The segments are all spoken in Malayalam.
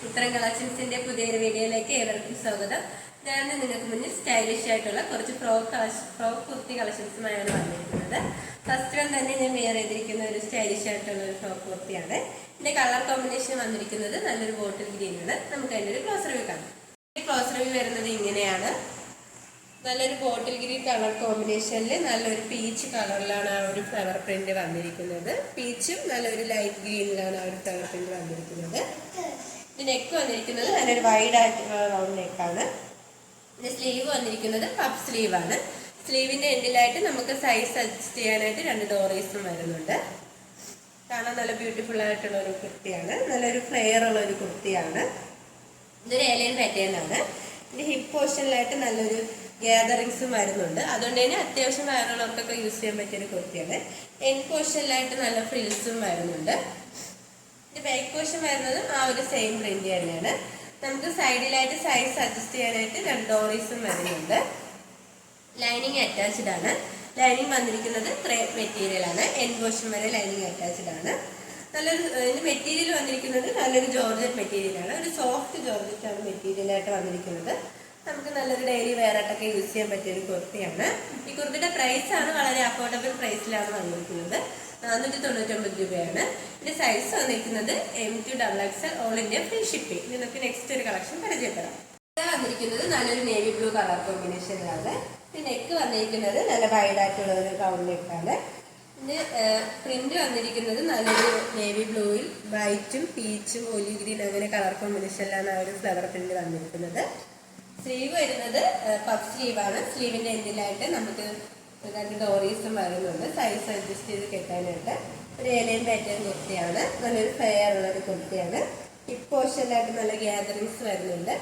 ഉത്തരം കളക്ഷൻസിന്റെ പുതിയൊരു വീഡിയോയിലേക്ക് ഏവർക്കും സ്വാഗതം. ഞാൻ നിങ്ങൾക്ക് മുന്നിൽ സ്റ്റൈലിഷ് ആയിട്ടുള്ള കുറച്ച് ഫ്രോക്ക് കുർത്തി കളക്ഷൻസുമായാണ് വന്നിരിക്കുന്നത്. ഫസ്റ്റ് വൺ തന്നെ ഞാൻ വെയർ ചെയ്തിരിക്കുന്ന ഒരു സ്റ്റൈലിഷ് ആയിട്ടുള്ള ഒരു ഫ്രോക്ക് കുർത്തിയാണ്. ഇതിന്റെ കളർ കോമ്പിനേഷൻ വന്നിരിക്കുന്നത് നല്ലൊരു ബോട്ടിൽ ഗ്രീനാണ്. നമുക്ക് അതിൻ്റെ ഒരു ക്ലോസ് റിവ്യൂ കാണാം. ഈ ക്ലോസ് റിവ്യൂ വരുന്നത് ഇങ്ങനെയാണ്. നല്ലൊരു ബോട്ടിൽ ഗ്രീൻ കളർ കോമ്പിനേഷനിൽ നല്ലൊരു പീച്ച് കളറിലാണ് ആ ഒരു ഫ്ലവർ പ്രിന്റ് വന്നിരിക്കുന്നത്. പീച്ചും നല്ലൊരു ലൈറ്റ് ഗ്രീനിലാണ് ആ ഒരു ഫ്ലവർ പ്രിന്റ് വന്നിരിക്കുന്നത്. നെക്ക് വന്നിരിക്കുന്നത് നല്ലൊരു വൈഡ് ആയിട്ടുള്ള റൗണ്ട് നെക്കാണ്. ഇതിന്റെ സ്ലീവ് വന്നിരിക്കുന്നത് പഫ് സ്ലീവാണ്. സ്ലീവിന്റെ എൻഡിലായിട്ട് നമുക്ക് സൈസ് അഡ്ജസ്റ്റ് ചെയ്യാനായിട്ട് 2 ഡോറീസും വരുന്നുണ്ട്. കാണാൻ നല്ല ബ്യൂട്ടിഫുൾ ആയിട്ടുള്ള ഒരു കുർത്തിയാണ്. നല്ലൊരു ഫ്ലെയർ ഉള്ള ഒരു കുർത്തിയാണ്. ഇതൊരു ഏലിയൻ പാറ്റേൺ ആണ്. ഇതിന്റെ ഹിപ്പ് പോർഷനിലായിട്ട് നല്ലൊരു ഗ്യാതറിങ്സും വരുന്നുണ്ട്. അതുകൊണ്ട് തന്നെ അത്യാവശ്യം വയറുള്ളവർക്കൊക്കെ യൂസ് ചെയ്യാൻ പറ്റിയൊരു കുർത്തിയാണ്. എൻഡ് പോർഷനിലായിട്ട് നല്ല ഫ്രിൽസും വരുന്നുണ്ട്. ഇത് ബാക്ക് പോർഷൻ വരുന്നതും ആ ഒരു സെയിം പ്രിന്റ് തന്നെയാണ്. നമുക്ക് സൈഡിലായിട്ട് സൈസ് അഡ്ജസ്റ്റ് ചെയ്യാനായിട്ട് 2 ഡോറീസും വരുന്നുണ്ട്. ലൈനിങ് അറ്റാച്ച്ഡ് ആണ്. ലൈനിങ് വന്നിരിക്കുന്നത് ക്രേപ്പ് മെറ്റീരിയൽ ആണ്. എൻഡ് പോർഷൻ വരെ ലൈനിങ് അറ്റാച്ച്ഡ് ആണ്. നല്ലൊരു ഇതിന്റെ മെറ്റീരിയൽ വന്നിരിക്കുന്നത് നല്ലൊരു ജോർജറ്റ് മെറ്റീരിയൽ ആണ്. ഒരു സോഫ്റ്റ് ജോർജറ്റ് ആണ് മെറ്റീരിയൽ ആയിട്ട് വന്നിരിക്കുന്നത്. നമുക്ക് നല്ലൊരു ഡെയിലി വെയർ ആയിട്ടൊക്കെ യൂസ് ചെയ്യാൻ പറ്റിയ ഒരു കുർത്തിയാണ്. ഈ കുർത്തിയുടെ പ്രൈസ് ആണ് വളരെ അഫോർഡബിൾ പ്രൈസിലാണ് വന്നിരിക്കുന്നത്. 499 രൂപയാണ്. ഇതിന്റെ സൈസ് വന്നിരിക്കുന്നത് M2XXL all India free shipping. നിങ്ങൾക്ക് നെക്സ്റ്റ് ഒരു കളക്ഷൻ പരിചയപ്പെടാം. വന്നിരിക്കുന്നത് നല്ലൊരു നേവി ബ്ലൂ കളർ കോമ്പിനേഷനിലാണ്. നെക്ക് വന്നിരിക്കുന്നത് നല്ല വൈഡ് ആയിട്ടുള്ള ഒരു റൗണ്ട് നെക്കാണ്. ഇതിന്റെ പ്രിന്റ് വന്നിരിക്കുന്നത് നല്ലൊരു നേവി ബ്ലൂയിൽ വൈറ്റും പീച്ചും ഒലിവ് ഗ്രീൻ അങ്ങനെ കളർ കോമ്പിനേഷനിലാണ് ആ ഒരു ഫ്ലവർ പ്രിന്റ് വന്നിരിക്കുന്നത്. സ്ലീവ് വരുന്നത് പഫ് സ്ലീവാണ്. സ്ലീവിന്റെ എൻഡിലായിട്ട് നമുക്ക് 2 ഡോറീസും വരുന്നുണ്ട്. സൈസ് അഡ്ജസ്റ്റ് ചെയ്ത് കെട്ടാനായിട്ട് ഒരു ഏലിയൻ പാറ്റേൺ കുർത്തിയാണ്. നല്ലൊരു ഫെയർ ഉള്ള ഒരു കുർത്തിയാണ്. ഹിപ്പ് പോർഷനിലായിട്ട് നല്ല ഗ്യാതറിങ്സ് വരുന്നുണ്ട്.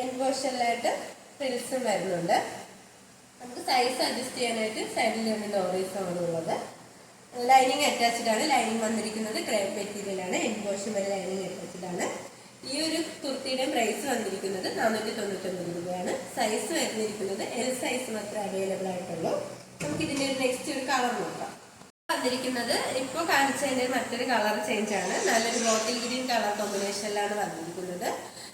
എൻഡ് പോർഷനിലായിട്ട് ഫ്രിൽസും വരുന്നുണ്ട്. നമുക്ക് സൈസ് അഡ്ജസ്റ്റ് ചെയ്യാനായിട്ട് സൈഡിൽ 2 ഡോറീസാണ് ഉള്ളത്. ലൈനിങ് അറ്റാച്ച്ഡ് ആണ്. ലൈനിങ് വന്നിരിക്കുന്നത് ക്രേപ്പ് മെറ്റീരിയൽ ആണ്. എൻഡ് പോർഷൻ വരെ ലൈനിങ് അറ്റാച്ച്ഡ് ആണ്. ഈ ഒരു കുർത്തിയുടെ പ്രൈസ് വന്നിരിക്കുന്നത് 499 രൂപയാണ്. സൈസ് വരുന്നിരിക്കുന്നത് L സൈസ് മാത്രമേ അവൈലബിൾ ആയിട്ടുള്ളൂ. നമുക്ക് ഇതിന്റെ നെക്സ്റ്റ് ഒരു കളർ നോക്കാം. വന്നിരിക്കുന്നത് ഇപ്പോൾ കാണിച്ചതിന്റെ മറ്റൊരു കളർ ചേഞ്ച് ആണ്. നല്ലൊരു ബോട്ടിൽ ഗ്രീൻ കളർ കോമ്പിനേഷനിലാണ് വന്നിരിക്കുന്നത്.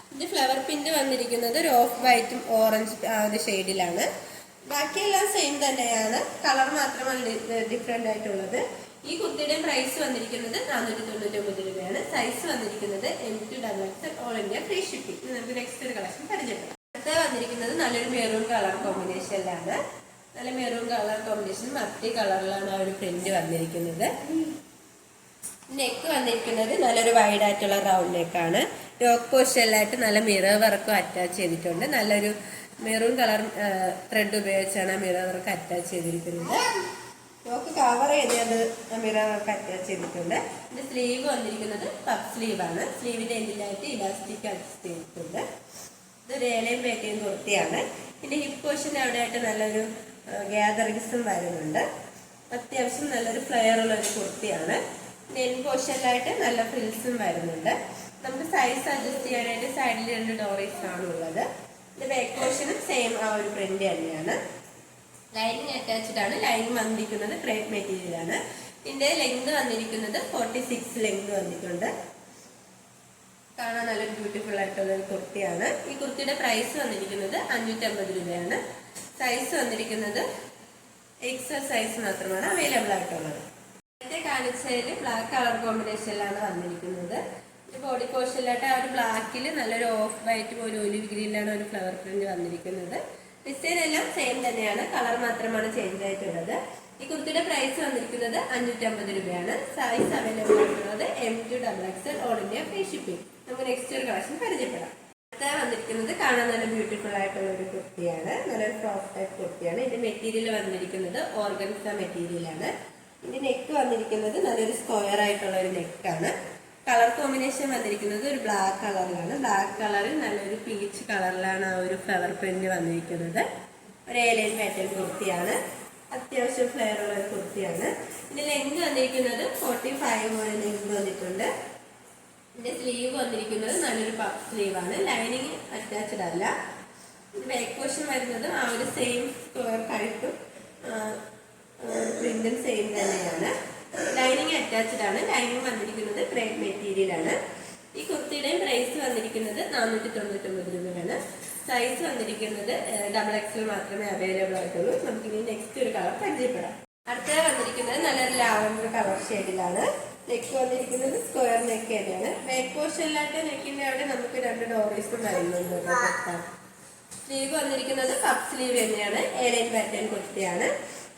ഇതിന്റെ ഫ്ലവർ പ്രിന്റ് വന്നിരിക്കുന്നത് ഒരു ഓഫ് വൈറ്റും ഓറഞ്ച് ആ ഒരു ഷെയ്ഡിലാണ്. ബാക്കിയെല്ലാം സെയിം തന്നെയാണ്. കളർ മാത്രമാണ് ഡിഫറെന്റ് ആയിട്ടുള്ളത്. ഈ കുർത്തിയുടെ പ്രൈസ് വന്നിരിക്കുന്നത് 499 രൂപയാണ്. സൈസ് വന്നിരിക്കുന്നത് M2XXL all India free shipping. നമുക്ക് നെക്സ്റ്റ് ഒരു കളക്ഷൻ പരിചയപ്പെടാം. അടുത്ത വന്നിരിക്കുന്നത് നല്ലൊരു മെറൂൺ കളർ കോമ്പിനേഷനിലാണ്. നല്ല മെറൂൺ കളർ കോമ്പിനേഷൻ മൾട്ടി കളറിലാണ് ആ ഒരു പ്രിന്റ് വന്നിരിക്കുന്നത്. നെക്ക് വന്നിരിക്കുന്നത് നല്ലൊരു വൈഡ് ആയിട്ടുള്ള റൗണ്ട് നെക്കാണ്. യോക്ക് പോർഷനിലായിട്ട് നല്ല മിറർ വർക്കും അറ്റാച്ച് ചെയ്തിട്ടുണ്ട്. നല്ലൊരു മെറൂൺ കളർ ത്രെഡ് ഉപയോഗിച്ചാണ് ആ മിറർ വർക്ക് അറ്റാച്ച് ചെയ്തിരിക്കുന്നത്. യോക്ക് കവർ ചെയ്തത് മിറർ വർക്ക് അറ്റാച്ച് ചെയ്തിട്ടുണ്ട്. ഇതിന്റെ സ്ലീവ് വന്നിരിക്കുന്നത് പഫ് സ്ലീവാണ്. സ്ലീവിന്റെ എൻഡിലായിട്ട് ഇലാസ്റ്റിക് അഡ്ജസ്റ്റ് ചെയ്തിട്ടുണ്ട്. ഇതൊരു ഏലിയൻ പാറ്റേൺ കുർത്തിയാണ്. ഇതിന്റെ ഹിപ്പ് പോർഷൻ്റെ അവിടെയായിട്ട് നല്ലൊരു ഗ്യാതറിങ്സും വരുന്നുണ്ട്. അത്യാവശ്യം നല്ലൊരു ഫ്ലെയർ ഉള്ള ഒരു കുർത്തിയാണ്. എൻഡ് പോർഷനിലായിട്ട് നല്ല ഫ്രിൽസും വരുന്നുണ്ട്. നമുക്ക് സൈസ് അഡ്ജസ്റ്റ് ചെയ്യാനായിട്ട് സൈഡിൽ 2 ഡോറീസ് ആണ് ഉള്ളത്. ഇത് ബാക്ക് പോർഷനും സെയിം ആ ഒരു പ്രിന്റ് തന്നെയാണ്. ലൈനിങ് അറ്റാച്ച്ഡ് ആണ്. ലൈനിങ് വന്നിരിക്കുന്നത് ക്രേപ്പ് മെറ്റീരിയൽ ആണ്. ഇതിന്റെ ലെങ്ത് വന്നിരിക്കുന്നത് 46 ലെങ്ത് വന്നിട്ടുണ്ട്. കാണാൻ നല്ല ബ്യൂട്ടിഫുൾ ആയിട്ടുള്ള ഒരു കുർത്തിയാണ്. ഈ കുർത്തിയുടെ പ്രൈസ് വന്നിരിക്കുന്നത് 550 രൂപയാണ്. സൈസ് വന്നിരിക്കുന്നത് XL സൈസ് മാത്രമാണ് അവൈലബിൾ ആയിട്ടുള്ളത്. നേരത്തെ കാണിച്ചതിൽ ബ്ലാക്ക് കളർ കോമ്പിനേഷനിലാണ് വന്നിരിക്കുന്നത്. ബോഡി പോർഷനിലായിട്ട് ആ ഒരു ബ്ലാക്കിൽ നല്ലൊരു ഓഫ് വൈറ്റും ഒരു ഒലിവ് ഗ്രീനിലാണ് ഒരു ഫ്ലവർ പ്രിന്റ് വന്നിരിക്കുന്നത്. ഡിസൈൻ എല്ലാം സെയിം തന്നെയാണ്. കളർ മാത്രമാണ് ചേഞ്ച് ആയിട്ടുള്ളത്. ഈ കുർത്തിയുടെ പ്രൈസ് വന്നിരിക്കുന്നത് 550 രൂപയാണ്. സൈസ് അവൈലബിൾ ആയിട്ടുള്ളത് M2XXL all India free shipping. നമുക്ക് നെക്സ്റ്റ് ഒരു കളക്ഷൻ പരിചയപ്പെടാം. അടുത്ത വന്നിരിക്കുന്നത് കാണാൻ നല്ല ബ്യൂട്ടിഫുൾ ആയിട്ടുള്ള ഒരു കുർത്തിയാണ്. നല്ലൊരു ഫ്രോക്ക് ടൈപ്പ് കുർത്തിയാണ്. ഇതിന്റെ മെറ്റീരിയൽ വന്നിരിക്കുന്നത് ഓർഗൻസ മെറ്റീരിയൽ ആണ്. ഇതിന്റെ നെക്ക് വന്നിരിക്കുന്നത് നല്ലൊരു സ്ക്വയർ ആയിട്ടുള്ള ഒരു നെക്കാണ്. കളർ കോമ്പിനേഷൻ വന്നിരിക്കുന്നത് ഒരു ബ്ലാക്ക് കളറിലാണ്. ബ്ലാക്ക് കളറിൽ നല്ലൊരു പീച്ച് കളറിലാണ് ആ ഒരു ഫ്ലവർ പ്രിന്റ് വന്നിരിക്കുന്നത്. ഒരു ഏലിയൻ പാറ്റേൺ കുർത്തിയാണ്. അത്യാവശ്യം ഫ്ലെയർ ഉള്ള ഒരു കുർത്തിയാണ്. ഇതിന്റെ ലെങ്ത് വന്നിരിക്കുന്നത് 45 പോലെ ലെങ്ത് വന്നിട്ടുണ്ട്. ഇതിന്റെ സ്ലീവ് വന്നിരിക്കുന്നത് നല്ലൊരു പഫ് സ്ലീവാണ്. ലൈനിങ് അറ്റാച്ച്ഡ് അല്ല. ബാക്ക് പോർഷൻ വരുന്നത് ആ ഒരു സെയിം സ്ക്വയർ കഴുത്തും പ്രിന്റും സെയിം തന്നെയാണ്. ലൈനിങ് അറ്റാച്ച്ഡ് ആണ്. ലൈനിങ് വന്നിരിക്കുന്നത് ക്രേപ്പ് മെറ്റീരിയൽ ആണ്. ഈ കുർത്തിയുടെയും പ്രൈസ് വന്നിരിക്കുന്നത് വന്നിരിക്കുന്നത് 499 രൂപയാണ്. സൈസ് വന്നിരിക്കുന്നത് XXL മാത്രമേ അവൈലബിൾ ആയിട്ടുള്ളൂ. നമുക്കിനി നെക്സ്റ്റ് ഒരു കളർ പരിചയപ്പെടാം. അടുത്തത് വന്നിരിക്കുന്നത് നല്ലൊരു ലാവൻഡർ കളർ ഷെയ്ഡിലാണ്. നെക്ക് വന്നിരിക്കുന്നത് സ്ക്വയർ നെക്ക് തന്നെയാണ്. ബാക്ക് പോർഷൻ അല്ലാത്ത നെക്കിന്റെ അവിടെ നമുക്ക് 2 ഡോറീസും വരുന്നുണ്ട്. സ്ലീവ് വന്നിരിക്കുന്നത് കപ്പ് സ്ലീവ് തന്നെയാണ്. എയർലൈൻ പാറ്റേൺ കുർത്തിയാണ്.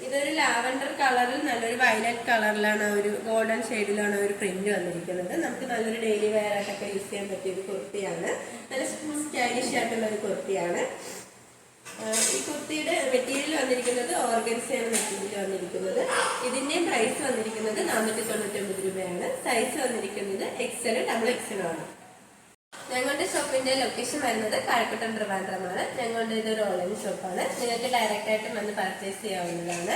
ഇതൊരു ലാവൻഡർ കളറിൽ നല്ലൊരു വയലറ്റ് കളറിലാണ്, ഒരു ഗോൾഡൻ ഷെയ്ഡിലാണ് ഒരു പ്രിന്റ് വന്നിരിക്കുന്നത്. നമുക്ക് നല്ലൊരു ഡെയിലി വെയർ ആയിട്ടൊക്കെ യൂസ് ചെയ്യാൻ പറ്റിയ ഒരു കുർത്തിയാണ്. നല്ല സ്റ്റൈലിഷ് ആയിട്ടുള്ള ഒരു കുർത്തിയാണ്. ഈ കുർത്തിയുടെ മെറ്റീരിയൽ വന്നിരിക്കുന്നത് ഓർഗൻസയാണ് മെറ്റീരിയൽ വന്നിരിക്കുന്നത്. ഇതിന്റെ പ്രൈസ് വന്നിരിക്കുന്നത് 499 രൂപയാണ്. സൈസ് വന്നിരിക്കുന്നത് XL, XXL ആണ്. ഞങ്ങളുടെ ഷോപ്പിന്റെ ലൊക്കേഷൻ വരുന്നത് കാഴക്കുട്ടം ട്രിവാൻഡ്രമാണ്. ഞങ്ങളുടെ ഇതൊരു ഓൺലൈൻ ഷോപ്പാണ്. നിങ്ങൾക്ക് ഡയറക്റ്റ് ആയിട്ട് വന്ന് പർച്ചേസ് ചെയ്യാവുന്നതാണ്.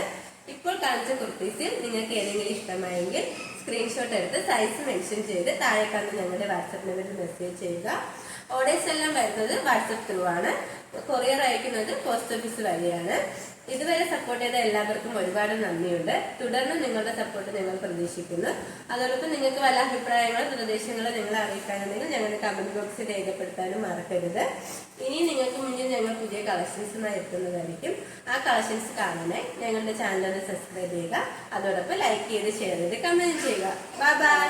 ഇപ്പോൾ കാണിച്ച കുർത്തീസിൽ നിങ്ങൾക്ക് ഏതെങ്കിലും ഇഷ്ടമായെങ്കിൽ സ്ക്രീൻഷോട്ട് എടുത്ത് സൈസ് മെൻഷൻ ചെയ്ത് താഴെ കാണുന്ന ഞങ്ങളുടെ വാട്സപ്പ് നമ്പറിൽ മെസ്സേജ് ചെയ്യുക. ഓർഡേഴ്സ് എല്ലാം വരുന്നത് വാട്സപ്പ് ത്രൂ ആണ്. കൊറിയർ അയക്കുന്നത് പോസ്റ്റ് ഓഫീസ് വഴിയാണ്. ഇതുവരെ സപ്പോർട്ട് ചെയ്ത എല്ലാവർക്കും ഒരുപാട് നന്ദിയുണ്ട്. തുടർന്ന് നിങ്ങളുടെ സപ്പോർട്ട് ഞങ്ങൾ പ്രതീക്ഷിക്കുന്നു. അതോടൊപ്പം നിങ്ങൾക്ക് വല്ല അഭിപ്രായങ്ങളോ നിർദ്ദേശങ്ങളോ നിങ്ങളെ അറിയിക്കാനുണ്ടെങ്കിൽ ഞങ്ങളുടെ കമന്റ് ബോക്സിൽ രേഖപ്പെടുത്താനും മറക്കരുത്. ഇനി നിങ്ങൾക്ക് മുന്നിൽ ഞങ്ങൾ പുതിയ കളക്ഷൻസുമായി എത്തുന്നതായിരിക്കും. ആ കളക്ഷൻസ് കാണാനായി ഞങ്ങളുടെ ചാനൽ സബ്സ്ക്രൈബ് ചെയ്യുക. അതോടൊപ്പം ലൈക്ക് ചെയ്ത് ഷെയർ ചെയ്ത് കമന്റ് ചെയ്യുക. Bye bye.